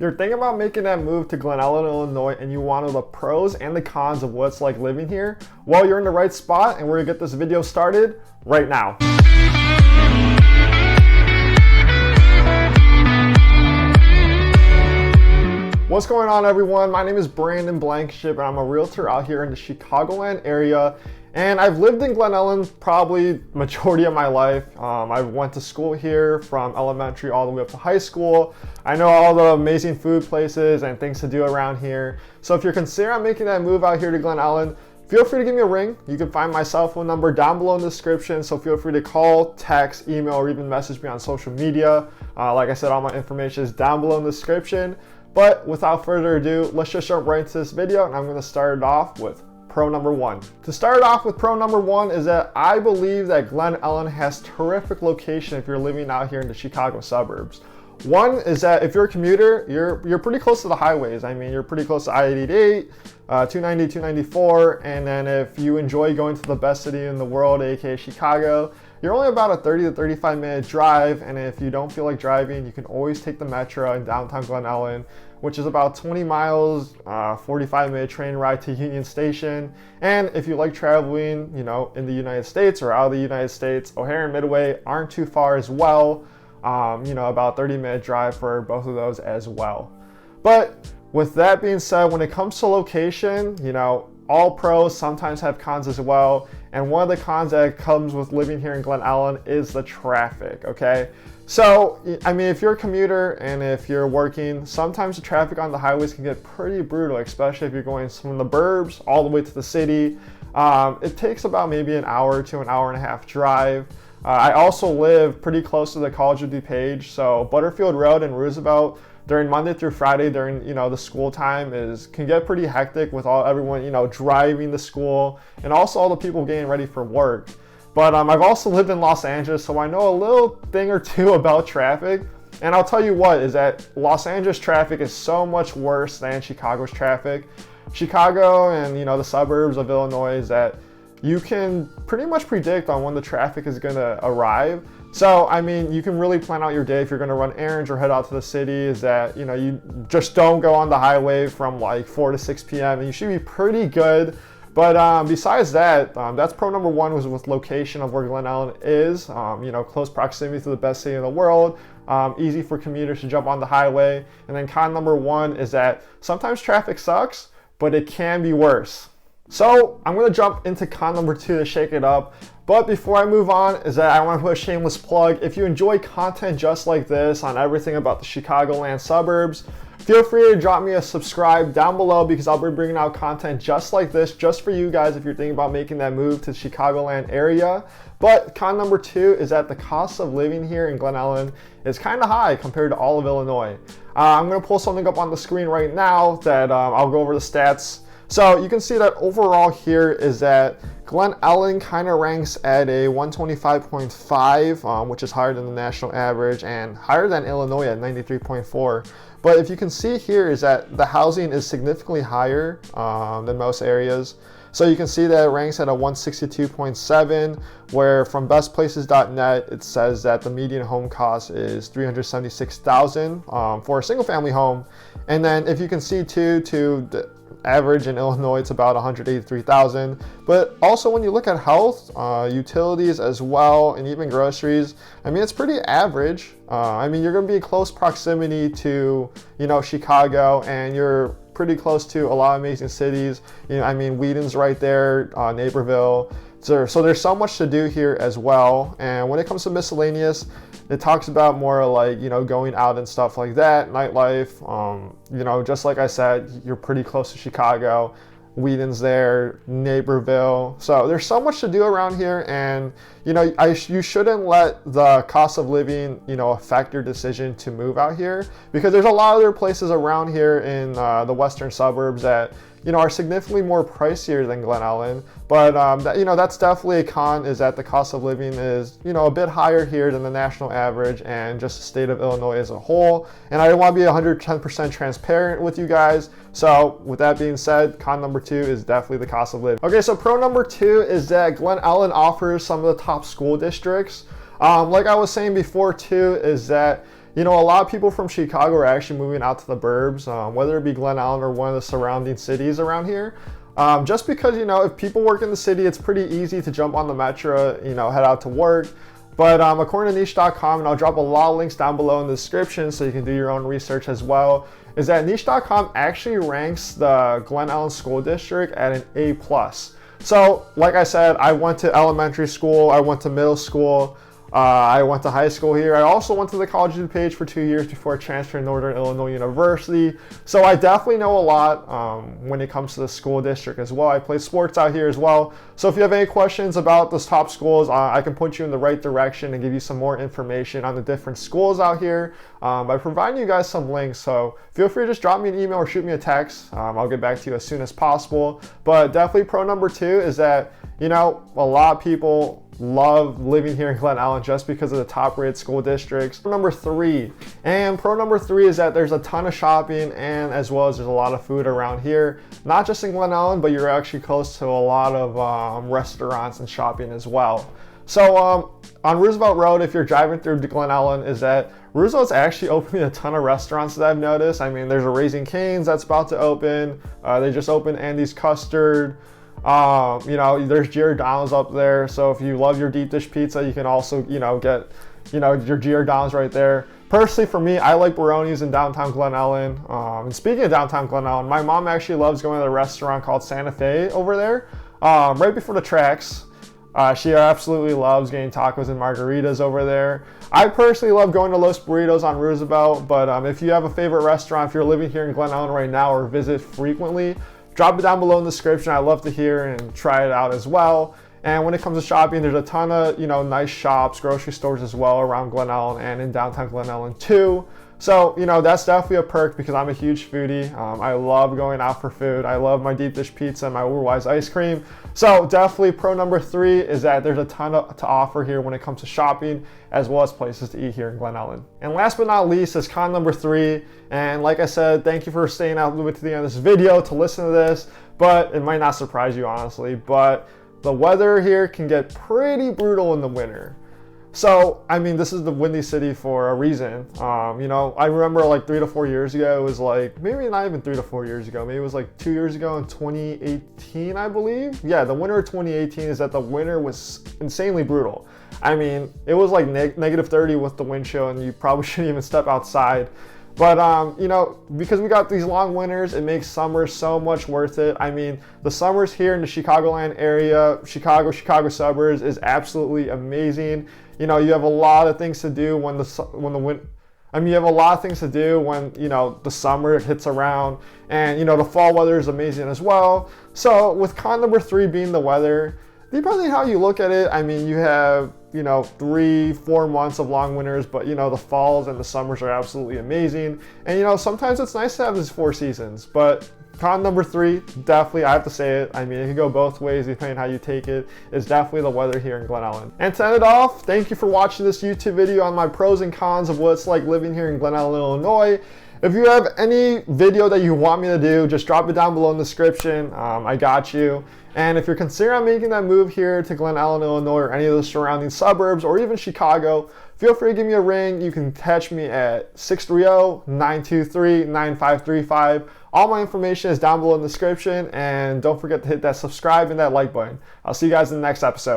You're thinking about making that move to Glen Ellyn, Illinois, and you want to know the pros and the cons of what it's like living here? Well, you're in the right spot, and we're gonna get this video started right now. What's going on, everyone? My name is Blankenship, and I'm a realtor out here in the Chicagoland area. And I've lived in Glen Ellyn probably majority of my life. I went to school here from elementary all the way up to high school. I know all the amazing food places and things to do around here. So if you're considering making that move out here to Glen Ellyn, feel free to give me a ring. You can find my cell phone number down below in the description. So feel free to call, text, email, or even message me on social media. Like I said, all my information is down below in the description. But without further ado, let's just jump right into this video, and I'm going to start it off with pro number one. To start off with pro number one is that I believe that Glen Ellyn has terrific location if you're living out here in the Chicago suburbs. One is that if you're a commuter, you're pretty close to the highways. I mean, you're pretty close to I-88, 290, 294, and then if you enjoy going to the best city in the world, aka Chicago, you're only about a 30 to 35 minute drive, and if you don't feel like driving, you can always take the Metro in downtown Glen Ellyn, which is about 20 miles, 45-minute train ride to Union Station. And if you like traveling, you know, in the United States or out of the United States, O'Hare and Midway aren't too far as well. You know, about 30-minute drive for both of those as well. But with that being said, when it comes to location, you know, all pros sometimes have cons as well. And one of the cons that comes with living here in Glen Ellyn is the traffic, okay? So, I mean, if you're a commuter and if you're working, sometimes the traffic on the highways can get pretty brutal, especially if you're going from the burbs all the way to the city. It takes about maybe an hour to an hour and a half drive. I also live pretty close to the College of DuPage, so Butterfield Road and Roosevelt during Monday through Friday during, you know, the school time can get pretty hectic with everyone, you know, driving to school and also all the people getting ready for work. But I've also lived in Los Angeles, so I know a little thing or two about traffic. And I'll tell you what, is that Los Angeles traffic is so much worse than Chicago's traffic. Chicago and, you know, the suburbs of Illinois is that you can pretty much predict on when the traffic is gonna arrive. So, I mean, you can really plan out your day if you're gonna run errands or head out to the city, is that, you know, you just don't go on the highway from like 4 to 6 p.m. and you should be pretty good. But besides that, that's pro number one, was with location of where Glen Ellyn is. You know, close proximity to the best city in the world, easy for commuters to jump on the highway. And then con number one is that sometimes traffic sucks, but it can be worse. So I'm gonna jump into con number two to shake it up. But before I move on, is that I want to put a shameless plug. If you enjoy content just like this on everything about the Chicagoland suburbs, feel free to drop me a subscribe down below, because I'll be bringing out content just like this, just for you guys if you're thinking about making that move to the Chicagoland area. But con number two is that the cost of living here in Glen Ellyn is kind of high compared to all of Illinois. I'm gonna pull something up on the screen right now that I'll go over the stats. So you can see that overall here is that Glen Ellyn kind of ranks at a 125.5, which is higher than the national average and higher than Illinois at 93.4. But if you can see here is that the housing is significantly higher than most areas. So you can see that it ranks at a 162.7, where from bestplaces.net it says that the median home cost is $376,000 for a single family home. And then if you can see too, to the average in Illinois, it's about $183,000. But also when you look at health, utilities as well, and even groceries, I mean, it's pretty average. I mean, you're going to be in close proximity to, you know, Chicago, and you're pretty close to a lot of amazing cities. You know, I mean, Wheaton's right there, Naperville. So there's so much to do here as well. And when it comes to miscellaneous, it talks about more like, you know, going out and stuff like that, nightlife. You know, just like I said, you're pretty close to Chicago. Wheaton's there, Naperville. So there's so much to do around here, and you know, you shouldn't let the cost of living, you know, affect your decision to move out here, because there's a lot of other places around here in the western suburbs that, you know, are significantly more pricier than Glen Ellyn. But you know, that's definitely a con, is that the cost of living is, you know, a bit higher here than the national average and just the state of Illinois as a whole. And I want to be 110% transparent with you guys. So with that being said, con number two is definitely the cost of living. Okay, so pro number two is that Glen Ellyn offers some of the top school districts. Like I was saying before too, is that a lot of people from Chicago are actually moving out to the burbs, whether it be Glen Ellyn or one of the surrounding cities around here. Just because, if people work in the city, it's pretty easy to jump on the metro, head out to work. But according to niche.com, and I'll drop a lot of links down below in the description so you can do your own research as well, is that niche.com actually ranks the Glen Ellyn School District at an A+. So, like I said, I went to elementary school, I went to middle school, I went to high school here. I also went to the College of DuPage for 2 years before transferring to Northern Illinois University. So I definitely know a lot when it comes to the school district as well. I play sports out here as well. So if you have any questions about those top schools, I can point you in the right direction and give you some more information on the different schools out here by providing you guys some links. So feel free to just drop me an email or shoot me a text. I'll get back to you as soon as possible. But definitely pro number 2 is that, a lot of people love living here in Glen Ellyn just because of the top rated school districts. Pro number 3 is that there's a ton of shopping, and as well as there's a lot of food around here, not just in Glen Ellyn, but you're actually close to a lot of restaurants and shopping as well. So on Roosevelt Road, if you're driving through Glen Ellyn, is that Roosevelt's actually opening a ton of restaurants that I've noticed. I mean, there's a Raising Cane's that's about to open. They just opened Andy's Custard. There's Giordano's up there. So if you love your deep dish pizza, you can also, get, your Giordano's right there. Personally, for me, I like Baroni's in downtown Glen Ellyn. And speaking of downtown Glen Ellyn, my mom actually loves going to a restaurant called Santa Fe over there, right before the tracks. She absolutely loves getting tacos and margaritas over there. I personally love going to Los Burritos on Roosevelt, but if you have a favorite restaurant, if you're living here in Glen Ellyn right now or visit frequently, drop it down below in the description. I'd love to hear and try it out as well. And when it comes to shopping, there's a ton of, nice shops, grocery stores as well around Glen Ellyn and in downtown Glen Ellyn too. So, that's definitely a perk because I'm a huge foodie. I love going out for food. I love my deep dish pizza and my Urwise ice cream. So definitely pro number 3 is that there's a ton to offer here when it comes to shopping as well as places to eat here in Glen Ellyn. And last but not least is con number 3. And like I said, thank you for staying out to the end of this video to listen to this, but it might not surprise you honestly, but the weather here can get pretty brutal in the winter. So, I mean, this is the windy city for a reason. I remember like 3 to 4 years ago, it was like, maybe not even 3 to 4 years ago, maybe it was like 2 years ago in 2018, I believe. Yeah, the winter of 2018 is that the winter was insanely brutal. I mean, it was like negative 30 with the wind chill, and you probably shouldn't even step outside. But, because we got these long winters, it makes summer so much worth it. I mean, the summers here in the Chicagoland area, Chicago Suburbs is absolutely amazing. You have a lot of things to do when the summer hits around, and the fall weather is amazing as well. So with con number 3 being the weather, depending on how you look at it, I mean, you have 3-4 months of long winters, but the falls and the summers are absolutely amazing. And sometimes it's nice to have these 4 seasons, but con number 3, definitely, I have to say it, I mean, it can go both ways depending on how you take it, is definitely the weather here in Glen Ellyn. And to end it off, thank you for watching this YouTube video on my pros and cons of what it's like living here in Glen Ellyn, Illinois. If you have any video that you want me to do, just drop it down below in the description. I got you. And if you're considering making that move here to Glen Ellyn, Illinois, or any of the surrounding suburbs, or even Chicago, feel free to give me a ring. You can catch me at 630-923-9535. All my information is down below in the description, and don't forget to hit that subscribe and that like button. I'll see you guys in the next episode.